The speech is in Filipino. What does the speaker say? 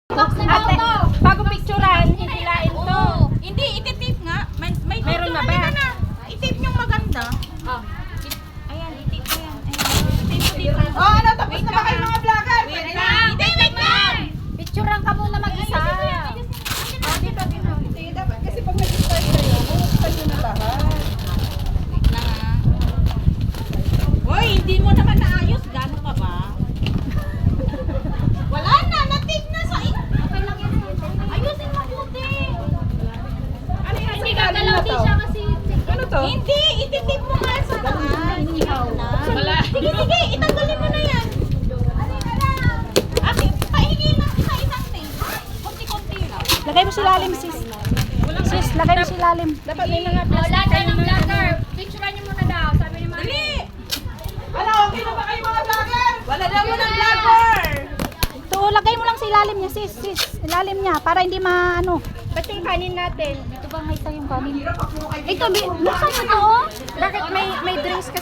Ate, bago picturean, hihilain to. Hindi, ititip nga. May Meron na ba? Na. Itip yung maganda. Oh. Ayan, itip mo yan. Ayan. Itip mo dito. Oh, ano? Tapos na ba kayo mga vlogger? Wait lang. Hindi, wait lang. Picturean ka muna mag-isa. Dito. Hindi, dapat kasi pag nag-start kayo, buksan nyo na lahat. Wait lang ha. Hoy, hindi mo naman naayos. Gano'n ka ba? Wala na. Natig na sa Okay lang yan. ayusin mabuti. Ano yan? Hindi Sa ilalim gagalaw na din to? siya kasi. Ano to? Hindi, ititip mo nga sa taas. Wala. Sige, itanggalin mo na yan. Ate, pahingi lang isa-isang tape. Kunti-kunti lang. Lagay mo si lalim, sis. Sis, lagay mo si lalim. Dapat may mga Oh, lahat kayo ng vlogger. Picturean niyo muna daw. Sabi ni Mami. Dali! Ano? Okay na ba kayo mga vlogger? Wala daw mo ng vlogger! Ito, lagay mo lang si lalim niya, sis. Sis, ilalim niya. Para hindi maano. Ba't yung kanin natin? Ito ba may tayong kanin? Ito, buksan mo to. Bakit may drinks kasi?